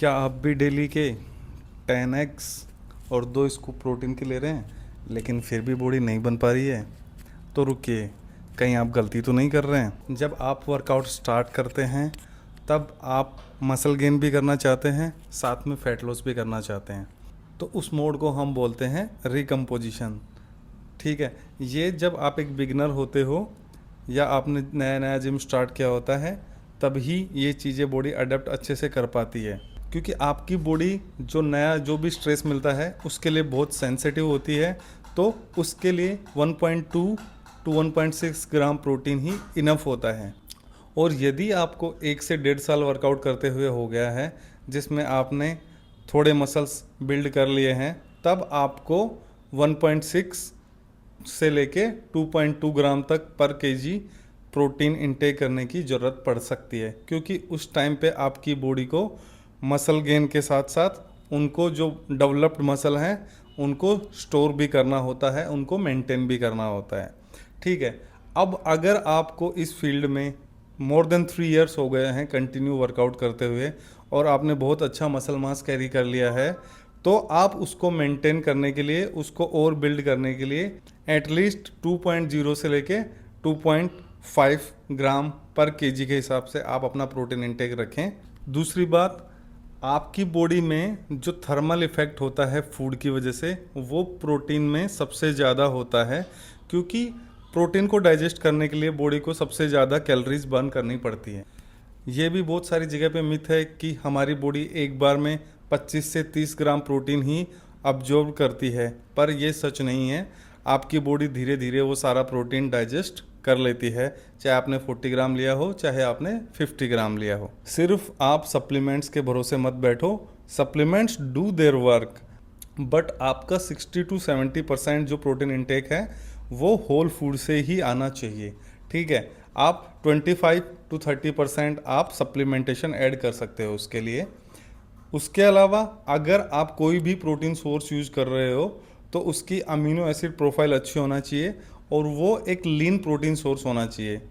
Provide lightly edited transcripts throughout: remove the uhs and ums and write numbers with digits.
क्या आप भी डेली के 10 एग्स और 2 स्कूप प्रोटीन के ले रहे हैं लेकिन फिर भी बॉडी नहीं बन पा रही है? तो रुकिए, कहीं आप गलती तो नहीं कर रहे हैं। जब आप वर्कआउट स्टार्ट करते हैं तब आप मसल गेन भी करना चाहते हैं, साथ में फैट लॉस भी करना चाहते हैं, तो उस मोड को हम बोलते हैं रिकम्पोजिशन। ठीक है, ये जब आप एक बिगिनर होते हो या आपने नया नया जिम स्टार्ट किया होता है तभी ये चीज़ें बॉडी अडेप्ट अच्छे से कर पाती है, क्योंकि आपकी बॉडी जो भी स्ट्रेस मिलता है उसके लिए बहुत सेंसिटिव होती है। तो उसके लिए 1.2 टू 1.6 ग्राम प्रोटीन ही इनफ होता है। और यदि आपको 1 से 1.5 साल वर्कआउट करते हुए हो गया है जिसमें आपने थोड़े मसल्स बिल्ड कर लिए हैं, तब आपको 1.6 से लेके 2.2 ग्राम तक पर केजी प्रोटीन इंटेक करने की ज़रूरत पड़ सकती है, क्योंकि उस टाइम पे आपकी बॉडी को मसल गेन के साथ साथ उनको जो डेवलप्ड मसल हैं उनको स्टोर भी करना होता है, उनको मेंटेन भी करना होता है। ठीक है, अब अगर आपको इस फील्ड में मोर देन 3 इयर्स हो गए हैं कंटिन्यू वर्कआउट करते हुए और आपने बहुत अच्छा मसल मास कैरी कर लिया है, तो आप उसको मेंटेन करने के लिए, उसको और बिल्ड करने के लिए एटलीस्ट 2.0 से लेके 2.5 ग्राम पर केजी के हिसाब से आप अपना प्रोटीन इंटेक रखें। दूसरी बात, आपकी बॉडी में जो थर्मल इफ़ेक्ट होता है फूड की वजह से, वो प्रोटीन में सबसे ज़्यादा होता है, क्योंकि प्रोटीन को डाइजेस्ट करने के लिए बॉडी को सबसे ज़्यादा कैलोरीज बर्न करनी पड़ती है। ये भी बहुत सारी जगह पे मिथ है कि हमारी बॉडी एक बार में 25 से 30 ग्राम प्रोटीन ही अब्जॉर्ब करती है, पर ये सच नहीं है। आपकी बॉडी धीरे धीरे वो सारा प्रोटीन डाइजेस्ट कर लेती है, चाहे आपने 40 ग्राम लिया हो चाहे आपने 50 ग्राम लिया हो। सिर्फ आप सप्लीमेंट्स के भरोसे मत बैठो। Supplements do their work, but आपका 60 टू 70% जो प्रोटीन इंटेक है वो होल फूड से ही आना चाहिए। ठीक है, आप 25 टू 30% आप सप्लीमेंटेशन ऐड कर सकते हो उसके लिए। उसके अलावा अगर आप कोई भी प्रोटीन सोर्स यूज़ कर रहे हो तो उसकी अमीनो एसिड प्रोफाइल अच्छी होना चाहिए और वो एक लीन प्रोटीन सोर्स होना चाहिए।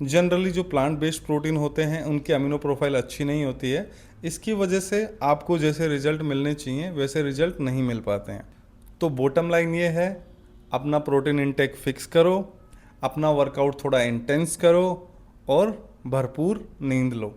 जनरली जो प्लांट बेस्ड प्रोटीन होते हैं उनकी अमीनो प्रोफाइल अच्छी नहीं होती है, इसकी वजह से आपको जैसे रिजल्ट मिलने चाहिए वैसे रिजल्ट नहीं मिल पाते हैं। तो बॉटम लाइन ये है, अपना प्रोटीन इंटेक फिक्स करो, अपना वर्कआउट थोड़ा इंटेंस करो और भरपूर नींद लो।